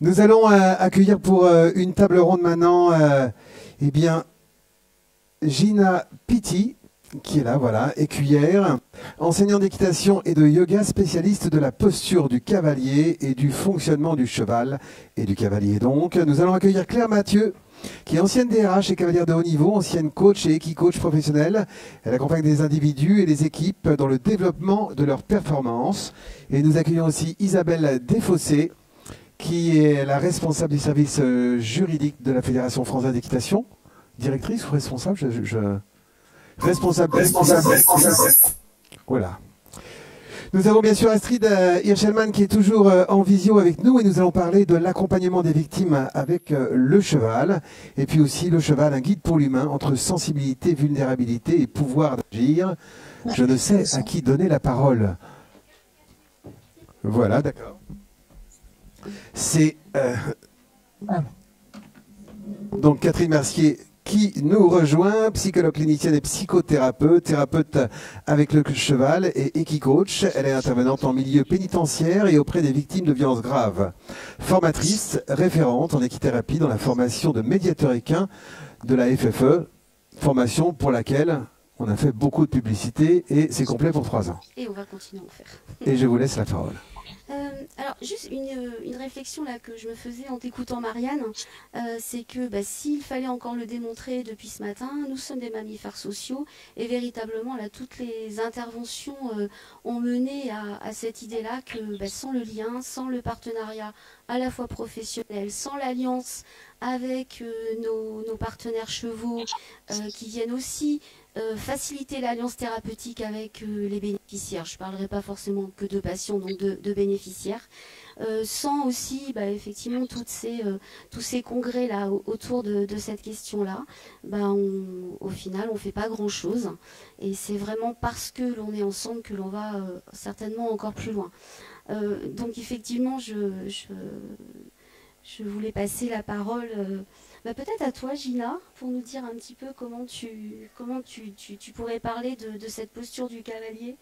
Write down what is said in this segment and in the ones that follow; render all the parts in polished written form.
Nous allons accueillir pour une table ronde maintenant eh bien, Gina Pitti, qui est là, voilà, écuyère, enseignante d'équitation et de yoga, spécialiste de la posture du cavalier et du fonctionnement du cheval et du cavalier. Donc, nous allons accueillir Claire Mathieu, qui est ancienne DRH et cavalière de haut niveau, ancienne coach et équicoach professionnelle. Elle accompagne des individus et des équipes dans le développement de leurs performances. Et nous accueillons aussi Isabelle Desfossés, qui est la responsable du service juridique de la Fédération française d'équitation. Directrice ou responsable Responsable. Voilà. Nous avons bien sûr Astrid Hirschelman qui est toujours en visio avec nous et nous allons parler de l'accompagnement des victimes avec le cheval. Et puis aussi le cheval, un guide pour l'humain entre sensibilité, vulnérabilité et pouvoir d'agir. Je ne sais à qui donner la parole. Voilà, d'accord. C'est donc Catherine Mercier qui nous rejoint, psychologue clinicienne et psychothérapeute, thérapeute avec le cheval et équicoach. Elle est intervenante en milieu pénitentiaire et auprès des victimes de violences graves. Formatrice, référente en équithérapie dans la formation de médiateur équin de la FFE, formation pour laquelle on a fait beaucoup de publicité et c'est complet pour 3 ans. Et on va continuer à en faire. Et je vous laisse la parole. Alors, juste une réflexion là que je me faisais en t'écoutant, Marianne, c'est que s'il fallait encore le démontrer depuis ce matin, nous sommes des mammifères sociaux et véritablement, là, toutes les interventions ont mené à cette idée-là que sans le lien, sans le partenariat à la fois professionnel, sans l'alliance avec nos partenaires chevaux qui viennent aussi faciliter l'alliance thérapeutique avec les bénéficiaires. Je ne parlerai pas forcément que de patients, donc de bénéficiaires. Sans aussi, effectivement, tous ces congrès-là autour de cette question-là, au final, on ne fait pas grand-chose. Et c'est vraiment parce que l'on est ensemble que l'on va certainement encore plus loin. Donc, effectivement, je voulais passer la parole peut-être à toi, Gina, pour nous dire un petit peu comment tu pourrais parler de cette posture du cavalier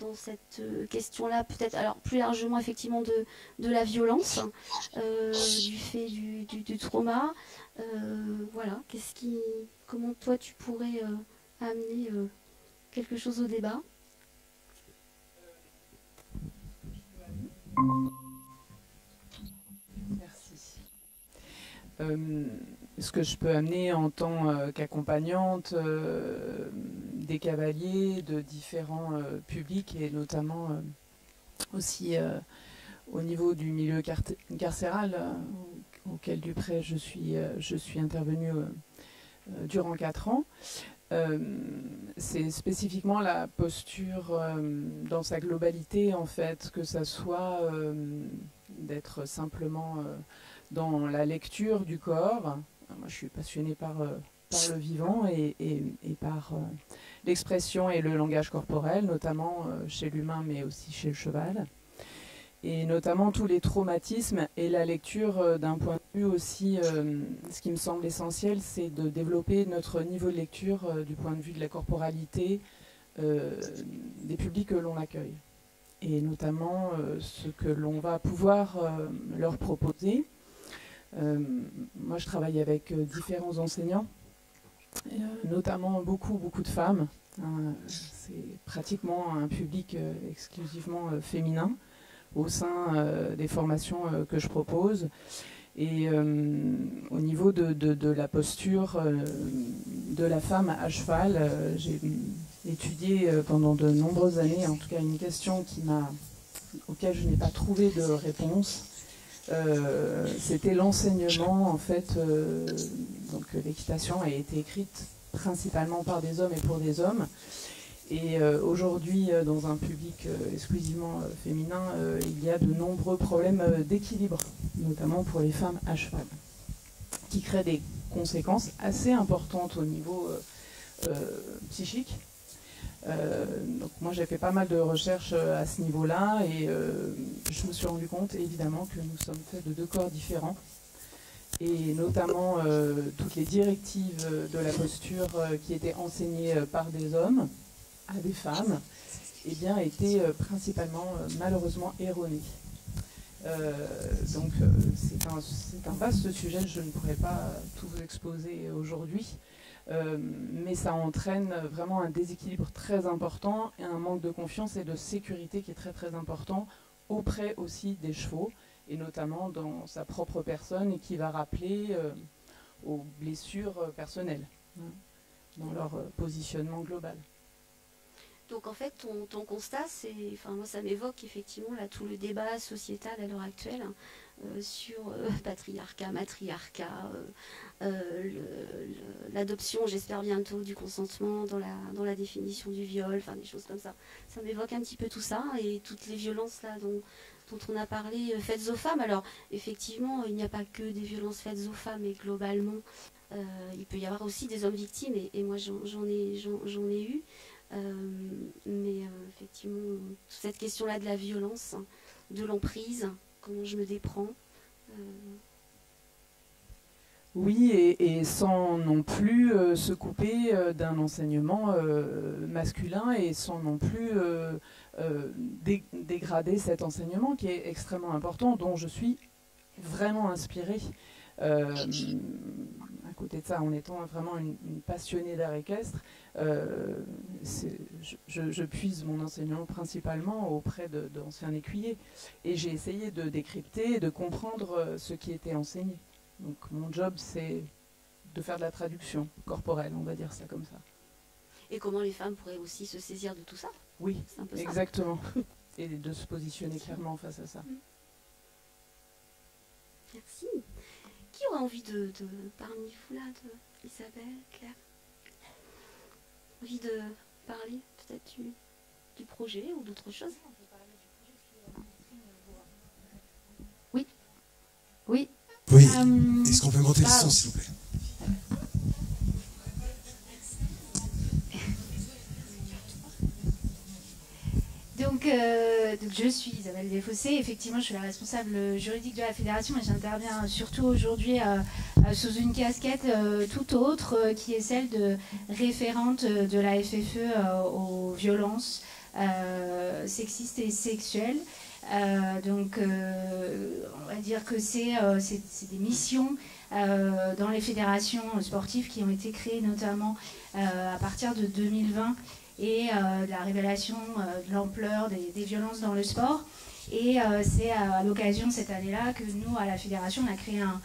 dans cette question-là, peut-être, alors plus largement effectivement de la violence, du fait du trauma. Voilà, comment toi tu pourrais amener quelque chose au débat? Ce que je peux amener en tant qu'accompagnante des cavaliers de différents publics et notamment aussi au niveau du milieu carcéral auquel du près je suis intervenue durant 4 ans. C'est spécifiquement la posture dans sa globalité en fait, que ça soit d'être simplement dans la lecture du corps. Moi, je suis passionnée par le vivant et par l'expression et le langage corporel, notamment chez l'humain, mais aussi chez le cheval. Et notamment tous les traumatismes et la lecture d'un point de vue aussi, ce qui me semble essentiel, c'est de développer notre niveau de lecture du point de vue de la corporalité des publics que l'on accueille. Et notamment ce que l'on va pouvoir leur proposer. Moi, je travaille avec différents enseignants, notamment beaucoup de femmes. C'est pratiquement un public exclusivement féminin au sein des formations que je propose. Et au niveau de la posture de la femme à cheval, j'ai étudié pendant de nombreuses années, en tout cas une question auquel je n'ai pas trouvé de réponse. C'était l'enseignement en fait, donc l'équitation a été écrite principalement par des hommes et pour des hommes, et aujourd'hui dans un public exclusivement féminin, il y a de nombreux problèmes d'équilibre, notamment pour les femmes à cheval, qui créent des conséquences assez importantes au niveau psychique. Donc moi j'ai fait pas mal de recherches à ce niveau-là et je me suis rendu compte évidemment que nous sommes faits de 2 corps différents et notamment toutes les directives de la posture qui étaient enseignées par des hommes à des femmes étaient principalement malheureusement erronées. Donc c'est un vaste sujet, je ne pourrais pas tout vous exposer aujourd'hui, mais ça entraîne vraiment un déséquilibre très important et un manque de confiance et de sécurité qui est très très important auprès aussi des chevaux, et notamment dans sa propre personne, et qui va rappeler aux blessures personnelles, hein, dans leur positionnement global. Donc en fait, ton constat, c'est, enfin moi ça m'évoque effectivement là tout le débat sociétal à l'heure actuelle sur patriarcat, matriarcat, l'adoption, j'espère bientôt, du consentement dans la définition du viol, enfin des choses comme ça. Ça m'évoque un petit peu tout ça et toutes les violences là dont on a parlé faites aux femmes. Alors effectivement, il n'y a pas que des violences faites aux femmes, mais globalement, il peut y avoir aussi des hommes victimes et moi j'en ai eu. Mais effectivement, cette question-là de la violence, de l'emprise, comment je me déprends. Oui, et sans non plus se couper d'un enseignement masculin et sans non plus dégrader cet enseignement qui est extrêmement important, dont je suis vraiment inspirée. À côté de ça, en étant vraiment une passionnée d'art équestre, je puise mon enseignement principalement auprès d'anciens écuyers. Et j'ai essayé de décrypter, de comprendre ce qui était enseigné. Donc mon job, c'est de faire de la traduction corporelle, on va dire ça comme ça. Et comment les femmes pourraient aussi se saisir de tout ça? Oui, un peu exactement. Et de se positionner clairement face à ça. Merci. Qui aurait envie parmi vous là, Isabelle, Claire, envie de parler peut-être du projet ou d'autre chose? Oui. Oui. Oui. Est-ce qu'on peut monter le son, s'il vous plaît? Donc, je suis Isabelle Desfossés. Effectivement, je suis la responsable juridique de la fédération, et j'interviens surtout aujourd'hui sous une casquette tout autre, qui est celle de référente de la FFE aux violences sexistes et sexuelles. Donc, on va dire que c'est des missions dans les fédérations sportives qui ont été créées notamment à partir de 2020 et de la révélation de l'ampleur des violences dans le sport. Et c'est à l'occasion de cette année-là que nous, à la fédération, on a créé un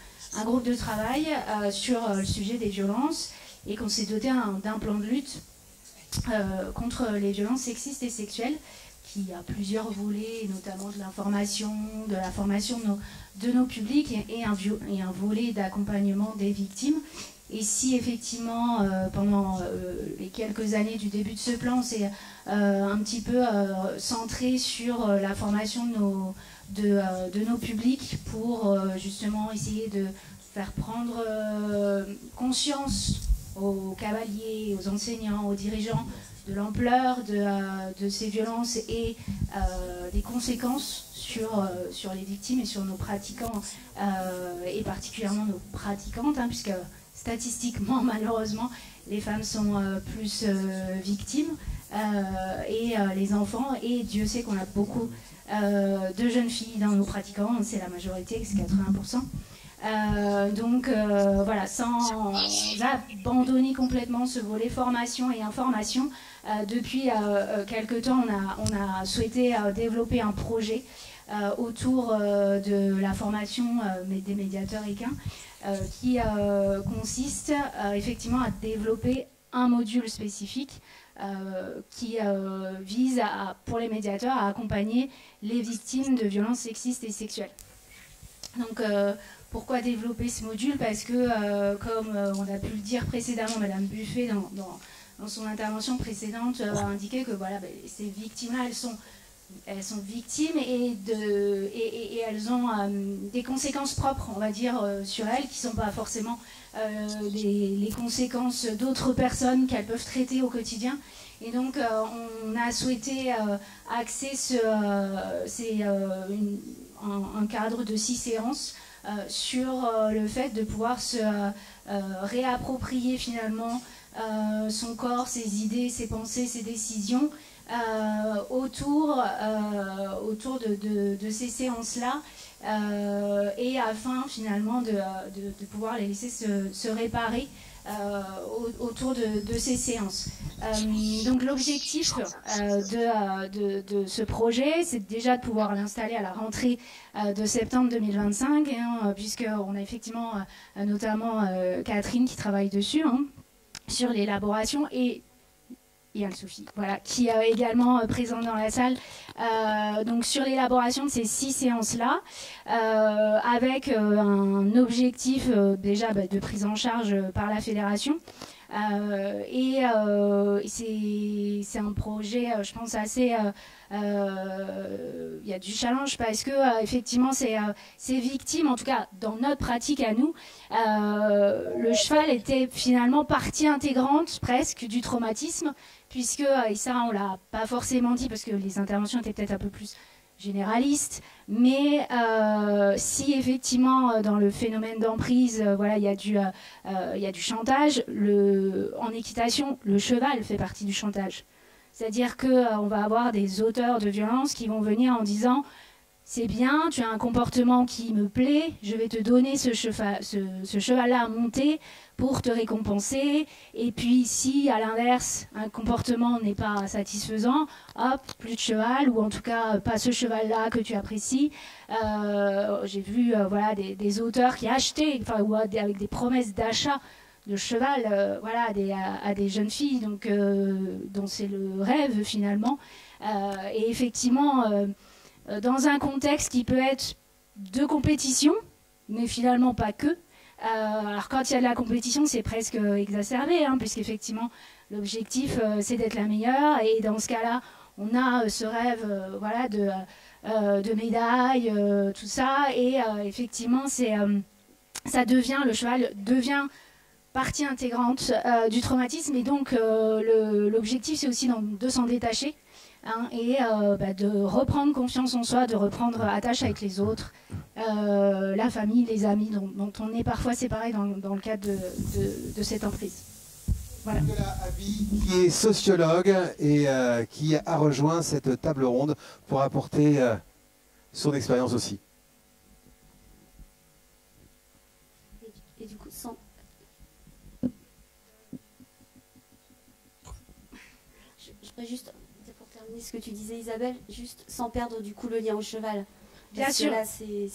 groupe de travail sur le sujet des violences et qu'on s'est doté d'un plan de lutte contre les violences sexistes et sexuelles, qui a plusieurs volets, notamment de l'information, de la formation de nos publics et un volet d'accompagnement des victimes. Et si effectivement, pendant les quelques années du début de ce plan, on s'est un petit peu centré sur la formation de nos publics pour justement essayer de faire prendre conscience aux cavaliers, aux enseignants, aux dirigeants de l'ampleur de ces violences et des conséquences sur les victimes et sur nos pratiquants, et particulièrement nos pratiquantes, hein, puisque statistiquement, malheureusement, les femmes sont plus victimes, et les enfants, et Dieu sait qu'on a beaucoup de jeunes filles dans nos pratiquants, c'est la majorité, c'est 80%. Donc voilà, sans abandonner complètement ce volet formation et information, depuis quelque temps on a souhaité développer un projet autour de la formation des médiateurs équins, qui consiste effectivement à développer un module spécifique qui vise pour les médiateurs à accompagner les victimes de violences sexistes et sexuelles. Donc pourquoi développer ce module? Parce que, comme on a pu le dire précédemment, Madame Buffet, dans son intervention précédente, a indiqué que voilà, ces victimes-là, elles sont victimes et elles ont des conséquences propres, on va dire, sur elles, qui ne sont pas forcément les conséquences d'autres personnes qu'elles peuvent traiter au quotidien. Et donc, on a souhaité axer un cadre de 6 séances sur le fait de pouvoir se réapproprier finalement son corps, ses idées, ses pensées, ses décisions autour de ces séances-là, et afin finalement de pouvoir les laisser se réparer autour de ces séances. Donc l'objectif de ce projet, c'est déjà de pouvoir l'installer à la rentrée de septembre 2025, hein, puisqu'on a effectivement notamment Catherine qui travaille dessus, hein, sur l'élaboration, et Anne-Sophie, voilà, qui est également présente dans la salle, donc sur l'élaboration de ces 6 séances-là, avec un objectif déjà de prise en charge par la fédération. Et c'est un projet, je pense, assez... il y a du challenge parce que effectivement ces victimes, en tout cas dans notre pratique à nous, le cheval était finalement partie intégrante presque du traumatisme, puisque, et ça on l'a pas forcément dit parce que les interventions étaient peut-être un peu plus généralistes, mais si effectivement dans le phénomène d'emprise, voilà, il y a du chantage, en équitation, le cheval fait partie du chantage. C'est-à-dire qu'on va avoir des auteurs de violence qui vont venir en disant « c'est bien, tu as un comportement qui me plaît, je vais te donner ce cheval-là à monter pour te récompenser. Et puis si, à l'inverse, un comportement n'est pas satisfaisant, hop, plus de cheval, ou en tout cas pas ce cheval-là que tu apprécies. » J'ai vu voilà, des auteurs qui achetaient, enfin, ou avec des promesses d'achat de cheval, voilà, à des jeunes filles, donc dont c'est le rêve finalement. Et effectivement, dans un contexte qui peut être de compétition, mais finalement pas que. Alors quand il y a de la compétition, c'est presque exacerbé, hein, puisqu'effectivement l'objectif c'est d'être la meilleure, et dans ce cas-là, on a ce rêve, voilà, de médailles, tout ça, et effectivement, ça devient, le cheval devient partie intégrante du traumatisme, et donc l'objectif c'est aussi de s'en détacher, hein, et de reprendre confiance en soi, de reprendre attache avec les autres, la famille, les amis dont on est parfois séparés dans le cadre de cette emprise. Voilà. Nicolas Aby, qui est sociologue et qui a rejoint cette table ronde pour apporter son expérience aussi. Et du coup, je voudrais juste, pour terminer ce que tu disais Isabelle, juste sans perdre du coup le lien au cheval. Bien sûr. Là, c'est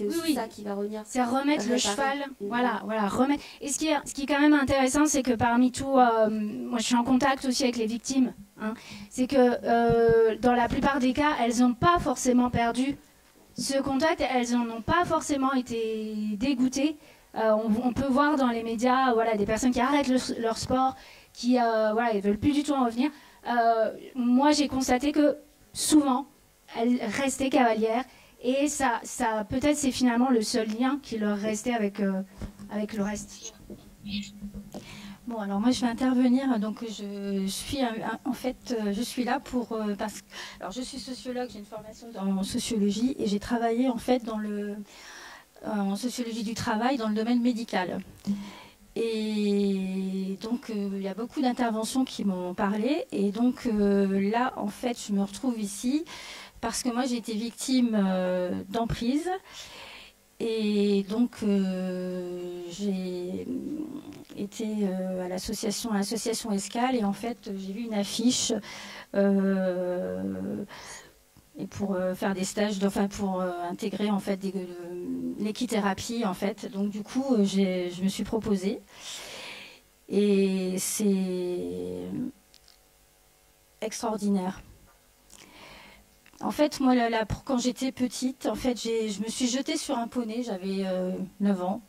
aussi ça qui va revenir. C'est remettre le cheval, voilà, remettre. Et ce qui est quand même intéressant, c'est que parmi tout, moi je suis en contact aussi avec les victimes, hein, c'est que dans la plupart des cas, elles n'ont pas forcément perdu ce contact, elles n'en ont pas forcément été dégoûtées. On peut voir dans les médias, voilà, des personnes qui arrêtent leur sport, qui voilà, ils veulent plus du tout en revenir. Moi, j'ai constaté que souvent, elles restaient cavalières. Et ça peut-être c'est finalement le seul lien qui leur restait avec le reste. Bon, alors moi je vais intervenir. Donc je suis en fait je suis là pour parce que alors je suis sociologue, j'ai une formation en sociologie et j'ai travaillé en fait en sociologie du travail dans le domaine médical. Et donc il y a beaucoup d'interventions qui m'ont parlé, et donc là en fait je me retrouve ici parce que moi j'ai été victime d'emprise, et donc j'ai été à l'association Escale, et en fait j'ai vu une affiche et pour faire des stages, enfin pour intégrer en fait l'équithérapie en fait. Donc du coup je me suis proposée, et c'est extraordinaire. En fait, moi, quand j'étais petite, en fait, je me suis jetée sur un poney, j'avais 9 ans.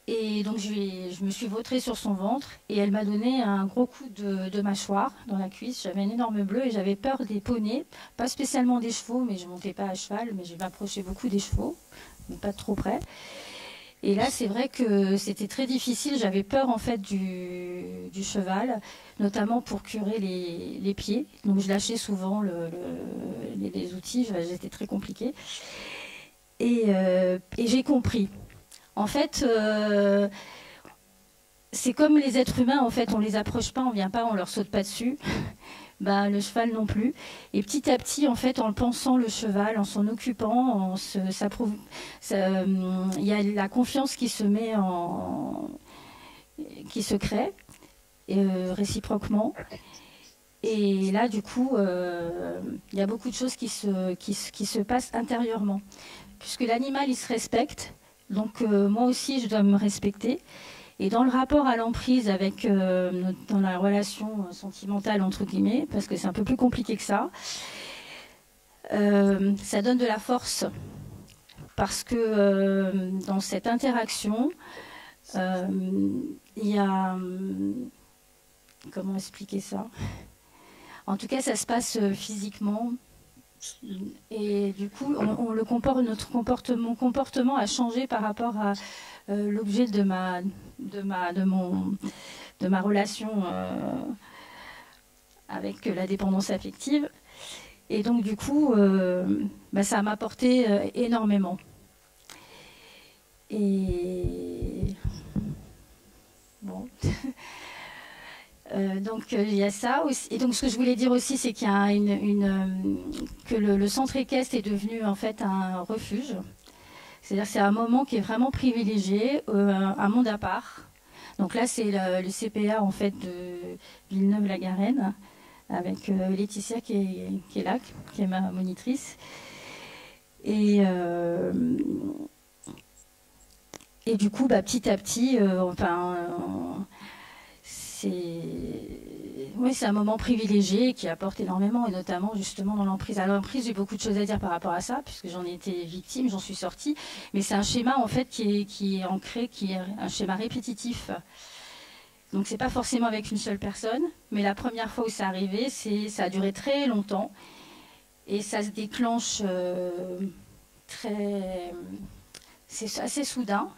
Et donc, je me suis vautrée sur son ventre, et elle m'a donné un gros coup de mâchoire dans la cuisse. J'avais un énorme bleu, et j'avais peur des poneys, pas spécialement des chevaux, mais je ne montais pas à cheval, mais je m'approchais beaucoup des chevaux, mais pas trop près. Et là, c'est vrai que c'était très difficile. J'avais peur en fait du cheval, notamment pour curer les pieds. Donc je lâchais souvent les outils. J'étais très compliquée. Et j'ai compris. En fait, c'est comme les êtres humains. En fait, on les approche pas, on vient pas, on leur saute pas dessus. ben, le cheval non plus. Et petit à petit, en fait, en le pensant le cheval, en s'en occupant, il y a la confiance qui se met qui se crée réciproquement. Et là, du coup, il y a beaucoup de choses qui se passent intérieurement. Puisque l'animal, il se respecte, donc moi aussi, je dois me respecter. Et dans le rapport à l'emprise avec dans la relation sentimentale entre guillemets, parce que c'est un peu plus compliqué que ça, ça donne de la force parce que dans cette interaction, il y a comment expliquer ça? En tout cas, ça se passe physiquement. Et du coup, mon comportement a changé par rapport à l'objet de ma relation avec la dépendance affective. Et donc, du coup, ça m'a apporté énormément. Et bon. Donc il y a ça aussi. Et donc ce que je voulais dire aussi, c'est qu'il y a que le centre équestre est devenu en fait un refuge. C'est-à-dire c'est un moment qui est vraiment privilégié, un monde à part. Donc là c'est le CPA en fait de Villeneuve-la-Garenne avec Laetitia qui est là, qui est ma monitrice. Et du coup petit à petit, c'est un moment privilégié qui apporte énormément, et notamment justement dans l'emprise. À l'emprise, j'ai beaucoup de choses à dire par rapport à ça, puisque j'en ai été victime, j'en suis sortie. Mais c'est un schéma en fait qui est ancré, qui est un schéma répétitif. Donc c'est pas forcément avec une seule personne, mais la première fois où c'est arrivé, ça a duré très longtemps, et ça se déclenche c'est assez soudain.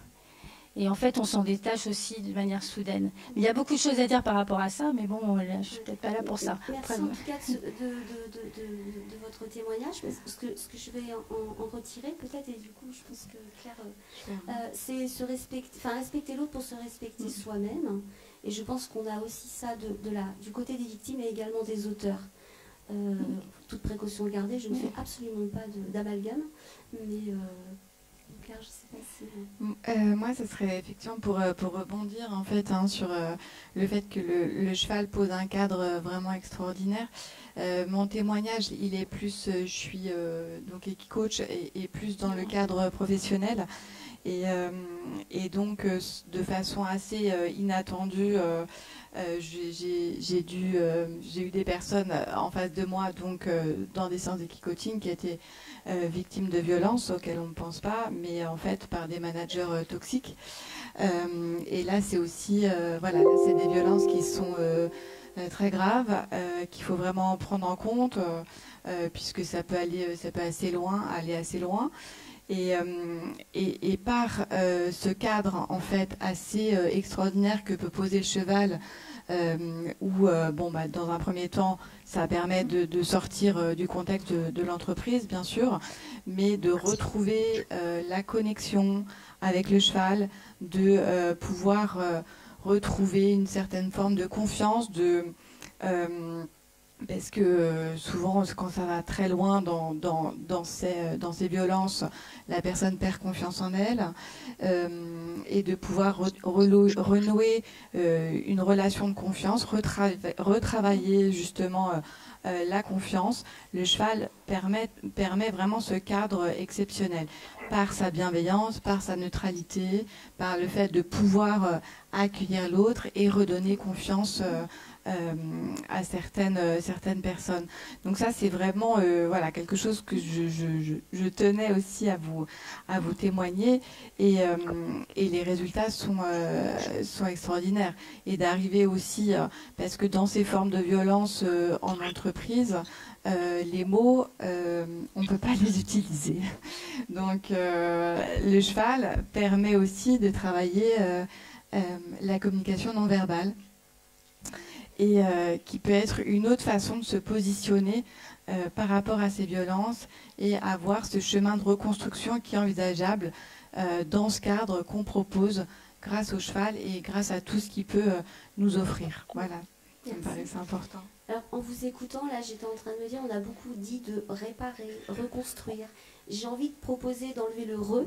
Et en fait, on s'en détache aussi de manière soudaine. Il y a beaucoup de choses à dire par rapport à ça, mais bon, je ne suis peut-être pas là pour ça. Merci en tout cas de votre témoignage, parce que ce que je vais en retirer peut-être, et du coup, je pense que Claire, c'est respecter l'autre pour se respecter soi-même. Et je pense qu'on a aussi ça du côté des victimes et également des auteurs. Toute précaution gardée, je ne fais absolument pas d'amalgame, mais... Claire, je sais pas si... moi, ce serait effectivement pour rebondir en fait sur le fait que le cheval pose un cadre vraiment extraordinaire. Mon témoignage, il est plus, je suis donc coach et plus dans le cadre professionnel. Et donc, de façon assez inattendue, j'ai eu des personnes en face de moi, donc dans des séances d'équicoaching, qui étaient victimes de violences auxquelles on ne pense pas, mais en fait par des managers toxiques. Et là, c'est aussi, voilà, là, c'est des violences qui sont très graves, qu'il faut vraiment prendre en compte, puisque ça peut aller assez loin. Et par ce cadre en fait assez extraordinaire que peut poser le cheval, où dans un premier temps ça permet de sortir du contexte de l'entreprise bien sûr, mais de retrouver la connexion avec le cheval, de pouvoir retrouver une certaine forme de confiance, parce que souvent, quand ça va très loin dans ces violences, la personne perd confiance en elle, et de pouvoir renouer une relation de confiance, retravailler justement la confiance. Le cheval permet vraiment ce cadre exceptionnel par sa bienveillance, par sa neutralité, par le fait de pouvoir accueillir l'autre et redonner confiance à certaines personnes. Donc ça, c'est vraiment voilà, quelque chose que je tenais aussi à vous témoigner, et les résultats sont extraordinaires. Et d'arriver aussi, parce que dans ces formes de violence en entreprise, les mots, on ne peut pas les utiliser. Donc le cheval permet aussi de travailler la communication non verbale, et qui peut être une autre façon de se positionner par rapport à ces violences, et avoir ce chemin de reconstruction qui est envisageable dans ce cadre qu'on propose grâce au cheval et grâce à tout ce qu'il peut nous offrir. Voilà, ça me paraissait important. Alors, en vous écoutant, là, j'étais en train de me dire, on a beaucoup dit de réparer, reconstruire. J'ai envie de proposer d'enlever le re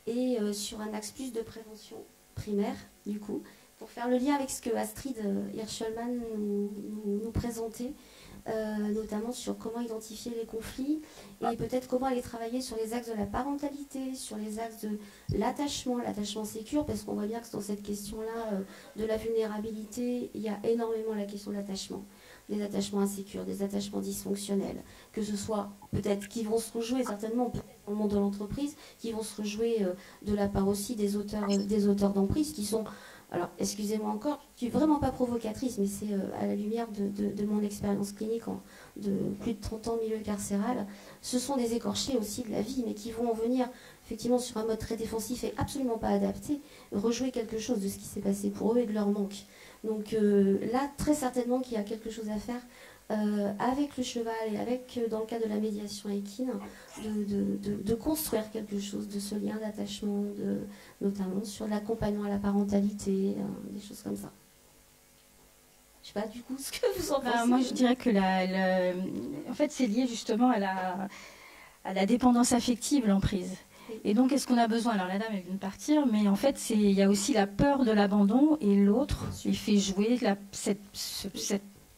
et sur un axe plus de prévention primaire, du coup, pour faire le lien avec ce que Astrid Hirschelman nous présentait, notamment sur comment identifier les conflits et peut-être comment aller travailler sur les axes de la parentalité, sur les axes de l'attachement sécure, parce qu'on voit bien que dans cette question-là de la vulnérabilité, il y a énormément la question de l'attachement. Des attachements insécures, des attachements dysfonctionnels, que ce soit peut-être qui vont se rejouer certainement au monde de l'entreprise, qui vont se rejouer de la part aussi des auteurs d'emprise qui sont, alors excusez-moi encore, je suis vraiment pas provocatrice, mais c'est à la lumière de mon expérience clinique de plus de 30 ans milieu carcéral, ce sont des écorchés aussi de la vie, mais qui vont venir effectivement sur un mode très défensif et absolument pas adapté, rejouer quelque chose de ce qui s'est passé pour eux et de leur manque. Donc là, très certainement qu'il y a quelque chose à faire avec le cheval et avec, dans le cas de la médiation équine, de construire quelque chose de ce lien d'attachement, notamment sur l'accompagnement à la parentalité, des choses comme ça. Je sais pas du coup ce que vous en pensez. Moi, je dirais que en fait, c'est lié justement à la dépendance affective, l'emprise. Et donc, est-ce qu'on a besoin? Alors, la dame, elle vient de partir, mais en fait, il y a aussi la peur de l'abandon, et l'autre, il fait jouer cette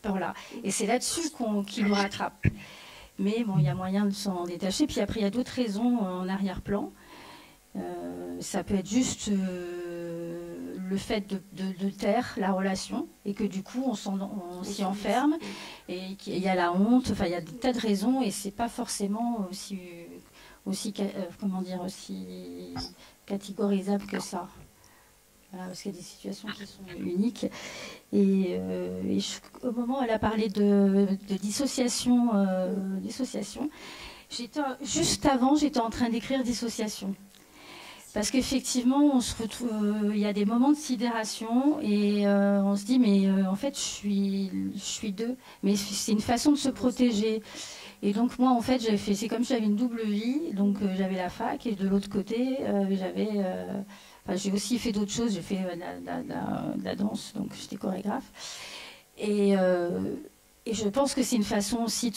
peur-là. Et c'est là-dessus qu'il nous rattrape. Mais bon, il y a moyen de s'en détacher. Puis après, il y a d'autres raisons en arrière-plan. Ça peut être juste le fait de taire la relation, et que du coup, on s'y enferme, et qu'il y a la honte. Enfin, il y a des tas de raisons, et c'est pas forcément aussi catégorisable que ça. Voilà, parce qu'il y a des situations qui sont uniques. Et au moment où elle a parlé de dissociation, juste avant, j'étais en train d'écrire dissociation. Parce qu'effectivement, on se retrouve, il y a des moments de sidération et on se dit, mais en fait, je suis deux. Mais c'est une façon de se protéger. Et donc moi, en fait, c'est comme si j'avais une double vie. Donc j'avais la fac et de l'autre côté, j'ai aussi fait d'autres choses. J'ai fait de la danse, donc j'étais chorégraphe. Et je pense que c'est une façon aussi de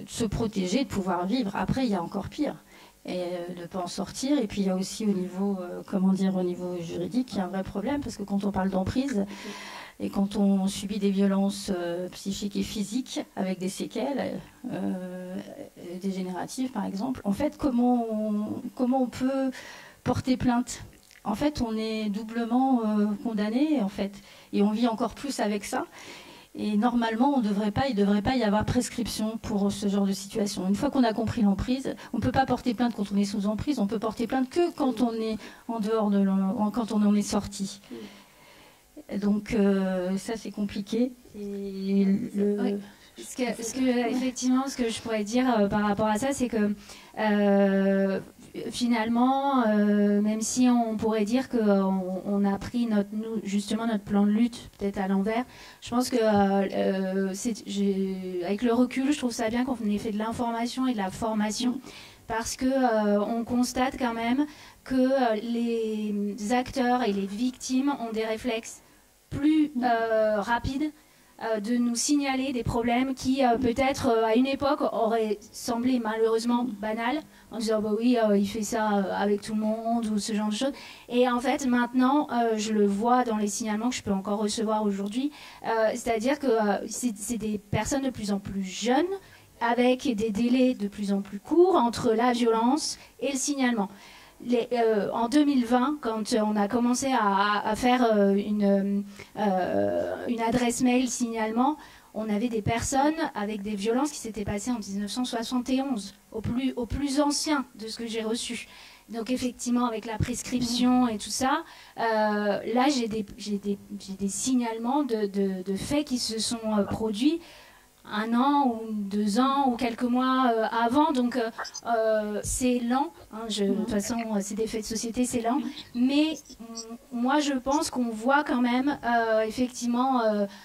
se protéger, de pouvoir vivre. Après, il y a encore pire. Et de ne pas en sortir. Et puis il y a aussi au niveau, au niveau juridique, il y a un vrai problème, parce que quand on parle d'emprise, et quand on subit des violences psychiques et physiques avec des séquelles dégénératives par exemple, en fait comment on peut porter plainte? En fait on est doublement condamné en fait, et on vit encore plus avec ça. Et normalement, il ne devrait pas y avoir prescription pour ce genre de situation. Une fois qu'on a compris l'emprise, on ne peut pas porter plainte quand on est sous emprise, on peut porter plainte que quand on est en dehors quand on en est sorti. Donc ça, c'est compliqué. Et oui. Effectivement, ce que je pourrais dire par rapport à ça, c'est que finalement, même si on pourrait dire qu'on a pris justement notre plan de lutte peut-être à l'envers, je pense que avec le recul, je trouve ça bien qu'on ait fait de l'information et de la formation, parce que on constate quand même que les acteurs et les victimes ont des réflexes plus rapides de nous signaler des problèmes qui peut-être à une époque auraient semblé malheureusement banals, en disant bah oui il fait ça avec tout le monde ou ce genre de choses, et en fait maintenant je le vois dans les signalements que je peux encore recevoir aujourd'hui, c'est-à-dire que c'est des personnes de plus en plus jeunes avec des délais de plus en plus courts entre la violence et le signalement. En 2020, quand on a commencé à faire une adresse mail signalement, on avait des personnes avec des violences qui s'étaient passées en 1971, au plus ancien de ce que j'ai reçu. Donc effectivement, avec la prescription et tout ça, là j'ai des signalements de faits qui se sont produits 1 an ou 2 ans ou quelques mois avant, donc c'est lent, hein, de toute façon c'est des faits de société, c'est lent, mais moi je pense qu'on voit quand même effectivement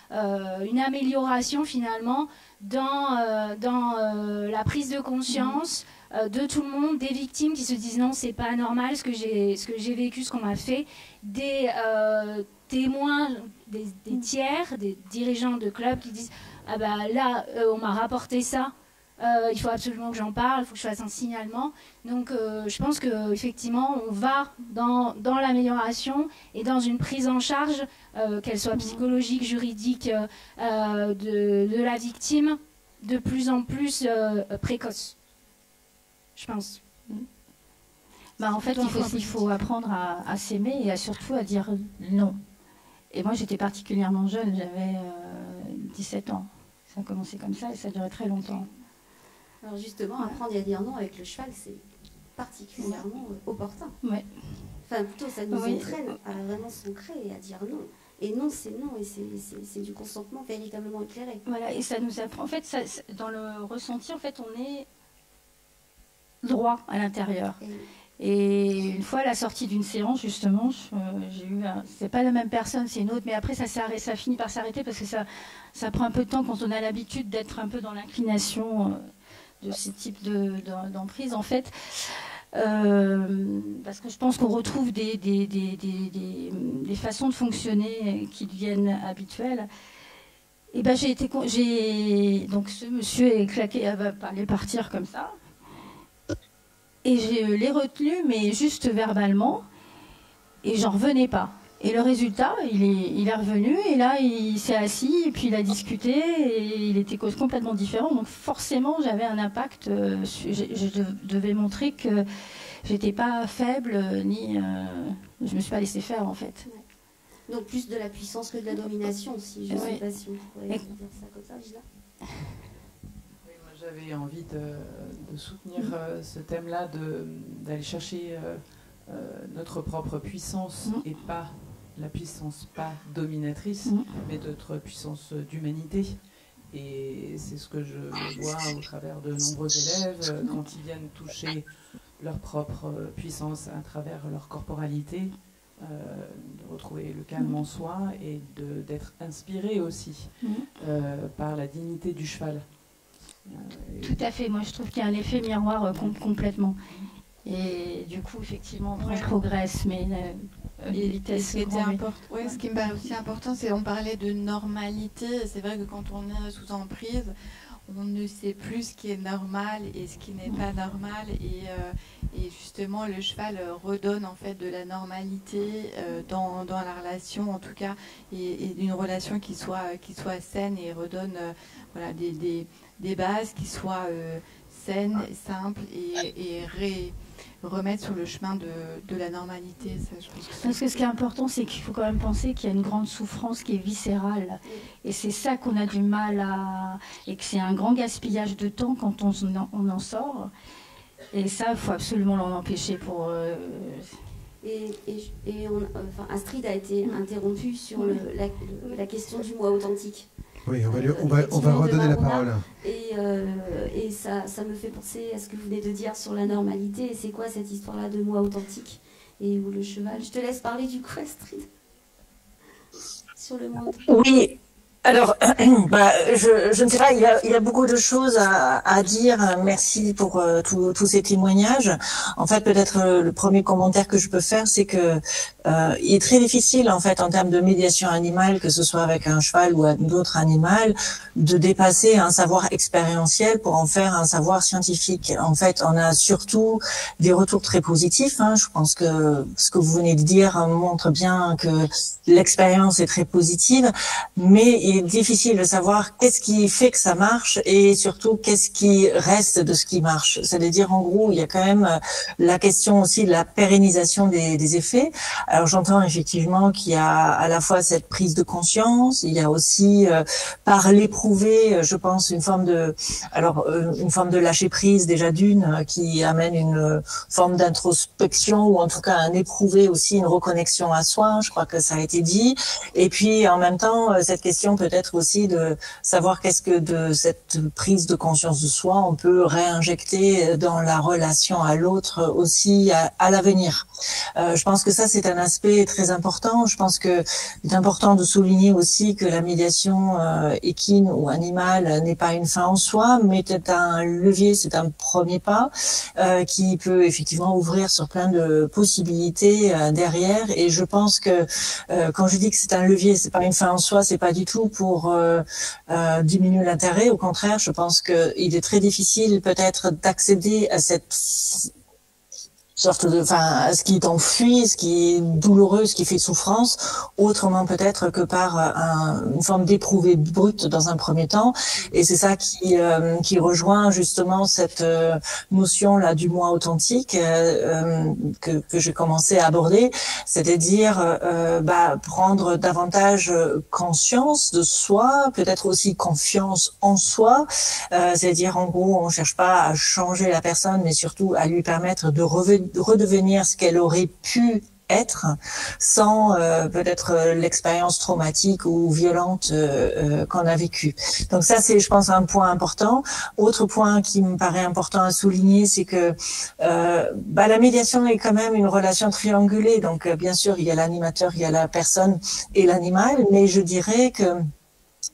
une amélioration finalement dans la prise de conscience de tout le monde, des victimes qui se disent non c'est pas normal ce que j'ai vécu, ce qu'on m'a fait, des témoins, des tiers, des dirigeants de clubs qui disent ah bah là, on m'a rapporté ça. Il faut absolument que j'en parle, il faut que je fasse un signalement. Donc je pense qu'effectivement, on va dans l'amélioration et dans une prise en charge, qu'elle soit psychologique, juridique, de la victime, de plus en plus précoce, je pense. Bah, en fait, il faut apprendre à s'aimer et surtout à dire non. Et moi, j'étais particulièrement jeune, j'avais 17 ans. Ça a commencé comme ça et ça a duré très longtemps. Alors justement, apprendre à dire non avec le cheval, c'est particulièrement opportun. Ouais. Enfin, plutôt, ça nous entraîne à vraiment s'ancrer et à dire non. Et non, c'est non, et c'est du consentement véritablement éclairé. Voilà, et ça nous apprend. En fait, dans le ressenti, en fait, on est droit à l'intérieur. Et une fois à la sortie d'une séance, justement, j'ai eu c'est pas la même personne, c'est une autre, mais après ça finit par s'arrêter parce que ça prend un peu de temps quand on a l'habitude d'être un peu dans l'inclination de ce type d'emprise, en fait. Parce que je pense qu'on retrouve des façons de fonctionner qui deviennent habituelles. Et ben donc ce monsieur est claqué, allait partir comme ça. Et je l'ai retenu, mais juste verbalement, et j'en revenais pas. Et le résultat, il est revenu, et là, il s'est assis, et puis il a discuté, et il était complètement différent. Donc forcément, j'avais un impact. Je devais montrer que j'étais pas faible, ni je me suis pas laissée faire, en fait. Donc plus de la puissance que de la domination, si je ne sais pas si on pourrait dire ça comme ça, Gina. J'avais envie de soutenir ce thème-là, d'aller chercher notre propre puissance et pas la puissance pas dominatrice, mais notre puissance d'humanité. Et c'est ce que je vois au travers de nombreux élèves quand ils viennent toucher leur propre puissance à travers leur corporalité, de retrouver le calme en soi et d'être inspiré aussi par la dignité du cheval. Tout à fait, moi je trouve qu'il y a un effet miroir complètement. Et du coup, effectivement, on progresse, mais une vitesse. Ce qui me paraît aussi important, c'est on parlait de normalité. C'est vrai que quand on est sous emprise, on ne sait plus ce qui est normal et ce qui n'est pas normal. Et justement, le cheval redonne en fait de la normalité dans la relation, en tout cas, et d'une relation qui soit saine et redonne voilà, des bases qui soient saines, simples et remettre sur le chemin de la normalité. Ça, je pense que parce que ce qui est important, c'est qu'il faut quand même penser qu'il y a une grande souffrance qui est viscérale. Et c'est ça qu'on a du mal à... Et que c'est un grand gaspillage de temps quand on en sort. Et ça, il faut absolument l'en empêcher pour... Astrid a été interrompue sur la question du moi authentique. Oui, on va redonner la parole. Et ça me fait penser à ce que vous venez de dire sur la normalité. Et c'est quoi cette histoire-là de moi authentique? Et où le cheval... Je te laisse parler du coup, Astrid. Sur le moi authentique. Oui. Alors, je ne sais pas, il y a beaucoup de choses à dire. Merci pour tous ces témoignages. En fait, peut-être le premier commentaire que je peux faire, c'est que il est très difficile, en fait, en termes de médiation animale, que ce soit avec un cheval ou un autre animal, de dépasser un savoir expérientiel pour en faire un savoir scientifique. En fait, on a surtout des retours très positifs. Je pense que ce que vous venez de dire montre bien que l'expérience est très positive, mais il est difficile de savoir qu'est-ce qui fait que ça marche et surtout qu'est-ce qui reste de ce qui marche. C'est-à-dire, en gros, il y a quand même la question aussi de la pérennisation des effets. Alors, j'entends effectivement qu'il y a à la fois cette prise de conscience, il y a aussi par l'éprouvé, je pense, une forme de lâcher prise déjà d'une qui amène une forme d'introspection ou en tout cas un éprouvé aussi, une reconnexion à soi. Je crois que ça a été dit. Et puis, en même temps, cette question peut-être aussi de savoir qu'est-ce que de cette prise de conscience de soi on peut réinjecter dans la relation à l'autre aussi à l'avenir. Je pense que ça c'est un aspect très important. Je pense que c'est important de souligner aussi que la médiation équine ou animale n'est pas une fin en soi, mais c'est un levier, c'est un premier pas qui peut effectivement ouvrir sur plein de possibilités derrière. Et je pense que quand je dis que c'est un levier, c'est pas une fin en soi, c'est pas du tout tout pour diminuer l'intérêt. Au contraire, je pense qu'il est très difficile peut-être d'accéder à cette sorte de, enfin, ce qui est enfui, ce qui est douloureux, ce qui fait souffrance, autrement peut-être que par une forme d'éprouvé brute dans un premier temps. Et c'est ça qui rejoint justement cette notion là du moi authentique que j'ai commencé à aborder, c'est-à-dire prendre davantage conscience de soi, peut-être aussi confiance en soi, c'est-à-dire en gros on cherche pas à changer la personne, mais surtout à lui permettre de redevenir ce qu'elle aurait pu être sans peut-être l'expérience traumatique ou violente qu'on a vécue. Donc ça, c'est, je pense, un point important. Autre point qui me paraît important à souligner, c'est que la médiation est quand même une relation triangulée. Donc bien sûr, il y a l'animateur, il y a la personne et l'animal, mais je dirais que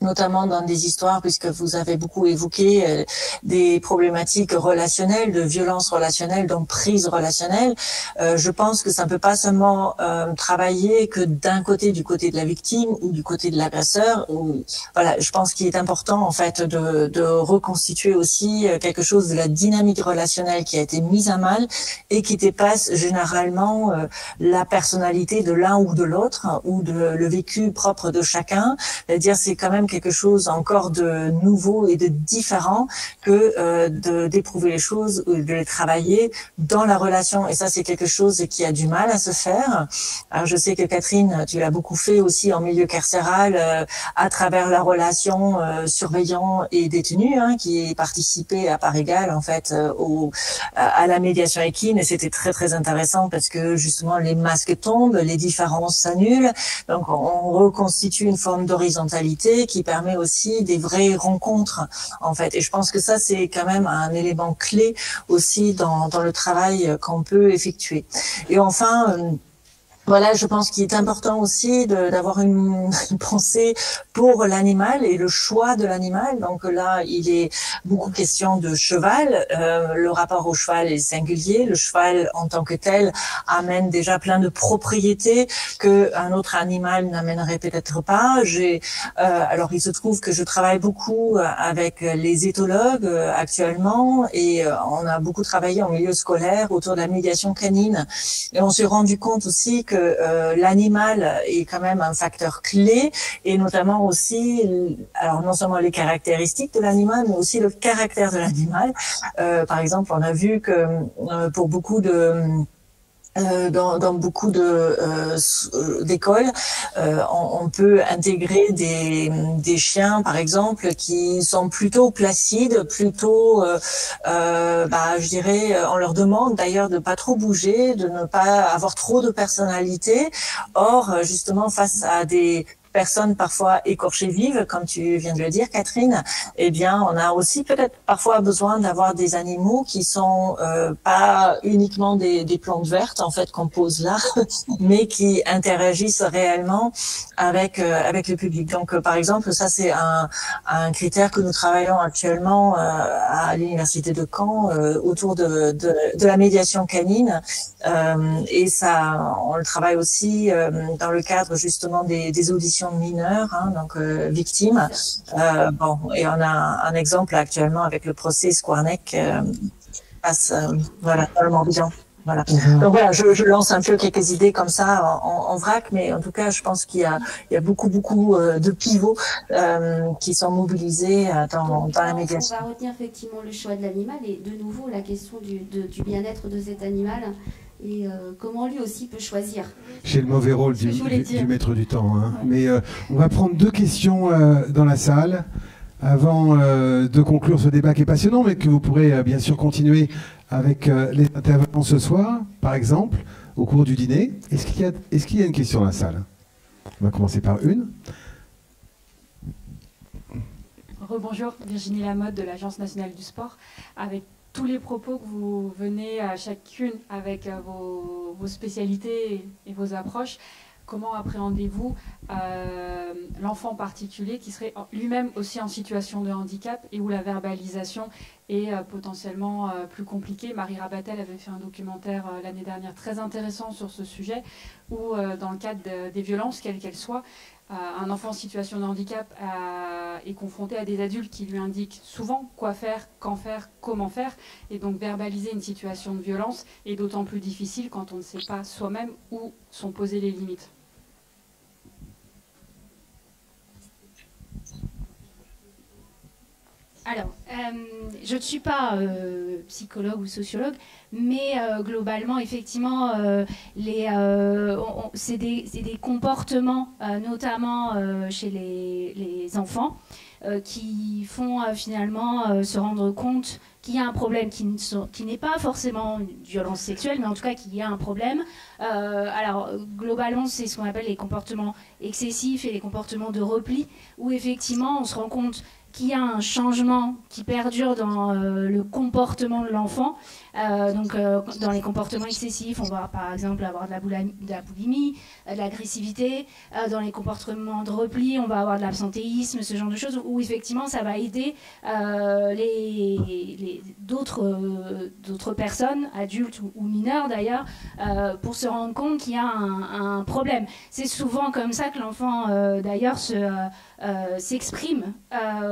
notamment dans des histoires, puisque vous avez beaucoup évoqué des problématiques relationnelles, de violence relationnelle, donc prise relationnelle. Je pense que ça ne peut pas seulement travailler que d'un côté, du côté de la victime ou du côté de l'agresseur. Voilà, je pense qu'il est important en fait de reconstituer aussi quelque chose de la dynamique relationnelle qui a été mise à mal et qui dépasse généralement la personnalité de l'un ou de l'autre ou le vécu propre de chacun. C'est-à-dire, c'est quand même quelque chose encore de nouveau et de différent que d'éprouver les choses ou de les travailler dans la relation. Et ça, c'est quelque chose qui a du mal à se faire. Alors, je sais que Catherine, tu l'as beaucoup fait aussi en milieu carcéral à travers la relation surveillant et détenu, qui participait à part égale en fait à la médiation équine. Et c'était très très intéressant parce que justement les masques tombent, les différences s'annulent. Donc on reconstitue une forme d'horizontalité qui permet aussi des vraies rencontres en fait. Et je pense que ça c'est quand même un élément clé aussi dans le travail qu'on peut effectuer. Et enfin voilà, je pense qu'il est important aussi d'avoir une pensée pour l'animal et le choix de l'animal. Donc là, il est beaucoup question de cheval. Le rapport au cheval est singulier. Le cheval, en tant que tel, amène déjà plein de propriétés que un autre animal n'amènerait peut-être pas. Alors, il se trouve que je travaille beaucoup avec les éthologues actuellement et on a beaucoup travaillé en milieu scolaire autour de la médiation canine. Et on s'est rendu compte aussi que l'animal est quand même un facteur clé et notamment aussi, alors non seulement les caractéristiques de l'animal, mais aussi le caractère de l'animal. Par exemple, on a vu que pour beaucoup dans beaucoup d'écoles, on peut intégrer des chiens, par exemple, qui sont plutôt placides, plutôt, je dirais, on leur demande d'ailleurs de pas trop bouger, de ne pas avoir trop de personnalité. Or, justement, face à des personnes parfois écorchées vives, comme tu viens de le dire, Catherine, eh bien, on a aussi peut-être parfois besoin d'avoir des animaux qui sont pas uniquement des plantes vertes, en fait, qu'on pose là, mais qui interagissent réellement avec le public. Donc, par exemple, ça, c'est un critère que nous travaillons actuellement à l'université de Caen autour de la médiation canine. Et ça, on le travaille aussi dans le cadre justement des auditions de mineurs, donc victimes. Et on a un exemple actuellement avec le procès Squarneck qui passe dans le Morbihan. Voilà. Donc voilà, je lance un peu quelques idées comme ça en vrac, mais en tout cas, je pense qu'il y a beaucoup de pivots qui sont mobilisés dans la médiation. On va retenir effectivement le choix de l'animal et de nouveau la question du bien-être de cet animal et comment lui aussi peut choisir. J'ai le mauvais rôle du maître du temps, mais on va prendre 2 questions dans la salle avant de conclure ce débat qui est passionnant, mais que vous pourrez bien sûr continuer avec les intervenants ce soir, par exemple, au cours du dîner. Est-ce qu'il y a une question dans la salle? On va commencer par une. Rebonjour, Virginie Lamotte de l'Agence nationale du sport. Avec tous les propos que vous venez à chacune avec vos spécialités et vos approches, comment appréhendez-vous l'enfant particulier qui serait lui-même aussi en situation de handicap et où la verbalisation est potentiellement plus compliquée? Marie Rabatel avait fait un documentaire l'année dernière très intéressant sur ce sujet où dans le cadre des violences, quelles qu'elles soient, un enfant en situation de handicap est confronté à des adultes qui lui indiquent souvent quoi faire, quand faire, comment faire. Et donc verbaliser une situation de violence est d'autant plus difficile quand on ne sait pas soi-même où sont posées les limites. Alors, je ne suis pas psychologue ou sociologue, mais globalement, effectivement, c'est des comportements, notamment chez les enfants, qui font finalement se rendre compte qu'il y a un problème qui n'est pas forcément une violence sexuelle, mais en tout cas qu'il y a un problème. Alors, globalement, c'est ce qu'on appelle les comportements excessifs et les comportements de repli, où effectivement, on se rend compte qu'il y a un changement qui perdure dans le comportement de l'enfant. Donc, dans les comportements excessifs, on va par exemple avoir de la boulimie, de l'agressivité. Dans les comportements de repli, on va avoir de l'absentéisme, ce genre de choses, où effectivement, ça va aider d'autres personnes, adultes ou mineurs d'ailleurs, pour se rendre compte qu'il y a un problème. C'est souvent comme ça que l'enfant, d'ailleurs, s'exprime,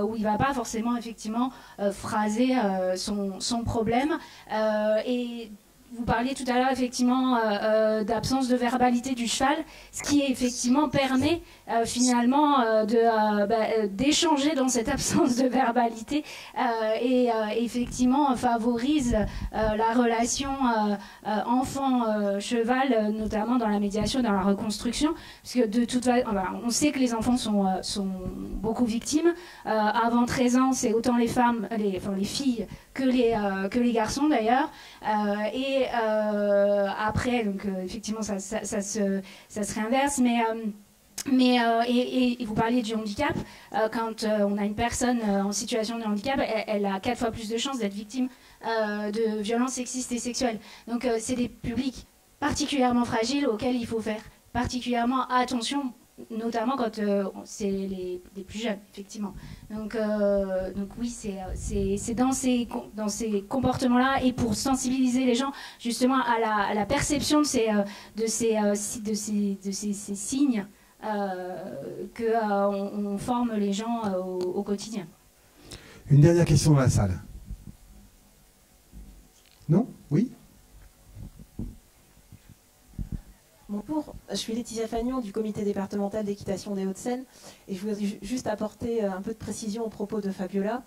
où il ne va pas forcément effectivement phraser son problème. Et vous parliez tout à l'heure effectivement d'absence de verbalité du cheval, ce qui effectivement permet finalement d'échanger dans cette absence de verbalité et effectivement favorise la relation enfant-cheval, notamment dans la médiation, dans la reconstruction, parce que de toute façon, on sait que les enfants sont beaucoup victimes. Avant 13 ans, c'est autant les femmes, les filles que les garçons d'ailleurs, et après donc effectivement ça se réinverse, et vous parliez du handicap, quand on a une personne en situation de handicap, elle a 4 fois plus de chances d'être victime de violences sexistes et sexuelles. Donc c'est des publics particulièrement fragiles auxquels il faut faire particulièrement attention, notamment quand c'est les plus jeunes, effectivement. Donc oui, c'est dans ces comportements-là, et pour sensibiliser les gens justement à la perception de ces signes qu'on forme les gens au quotidien. Une dernière question dans la salle. Non? Oui? Bonjour, je suis Laetitia Fagnon du comité départemental d'équitation des Hauts-de-Seine, et je voulais juste apporter un peu de précision au propos de Fabiola,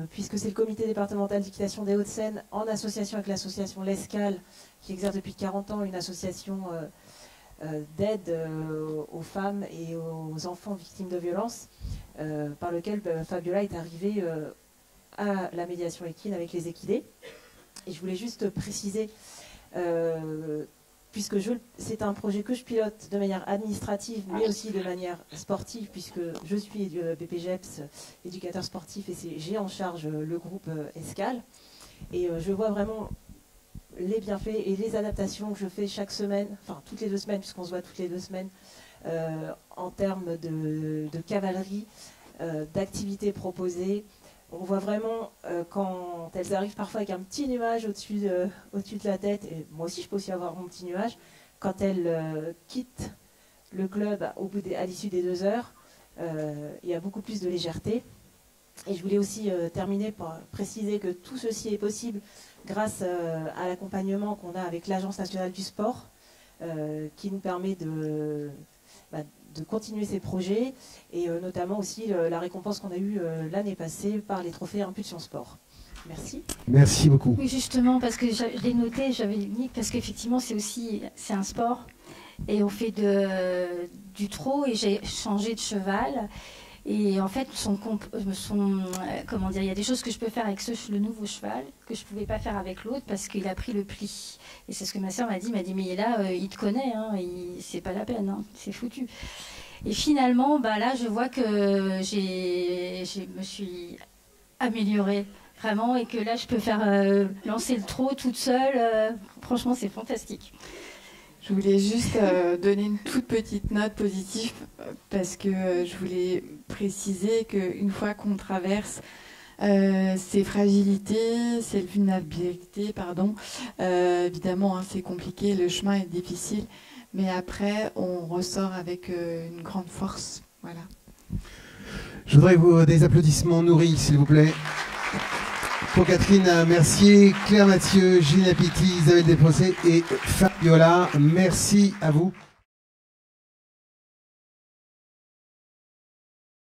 puisque c'est le comité départemental d'équitation des Hauts-de-Seine, en association avec l'association L'Escale, qui exerce depuis 40 ans une association d'aide aux femmes et aux enfants victimes de violences, par lequel Fabiola est arrivée à la médiation équine avec les équidés. Et je voulais juste préciser, puisque c'est un projet que je pilote de manière administrative, mais aussi de manière sportive, puisque je suis BPGEPS, éducateur sportif, et j'ai en charge le groupe Escale. Et je vois vraiment les bienfaits et les adaptations que je fais chaque semaine, enfin toutes les 2 semaines, puisqu'on se voit toutes les 2 semaines, en termes de cavalerie, d'activités proposées. On voit vraiment quand elles arrivent parfois avec un petit nuage au-dessus de la tête, et moi aussi je peux aussi avoir mon petit nuage, quand elles quittent le club à l'issue des 2 heures, il y a beaucoup plus de légèreté. Et je voulais aussi terminer par préciser que tout ceci est possible grâce à l'accompagnement qu'on a avec l'Agence nationale du sport, qui nous permet de continuer ces projets, et notamment aussi la récompense qu'on a eue l'année passée par les trophées Impulsion Sport. Merci. Merci beaucoup. Oui, justement, parce que je l'ai noté, j'avais dit, parce qu'effectivement c'est un sport, et on fait du trot, et j'ai changé de cheval. Et en fait, comment dire, il y a des choses que je peux faire avec le nouveau cheval que je ne pouvais pas faire avec l'autre parce qu'il a pris le pli. Et c'est ce que ma soeur m'a dit, mais là, il te connaît, hein, c'est pas la peine, hein, c'est foutu. Et finalement, là, je vois que je me suis améliorée vraiment, et que là, je peux faire lancer le trot toute seule. Franchement, c'est fantastique. Je voulais juste donner une toute petite note positive, parce que je voulais préciser qu'une fois qu'on traverse ses fragilités, ses vulnérabilités, pardon. Évidemment, hein, c'est compliqué, le chemin est difficile, mais après, on ressort avec une grande force. Voilà. Je voudrais des applaudissements nourris, s'il vous plaît. Pour Catherine Mercier, Claire Mathieu, Gina Pitti, Isabelle Desfossés et Fabiola. Merci à vous.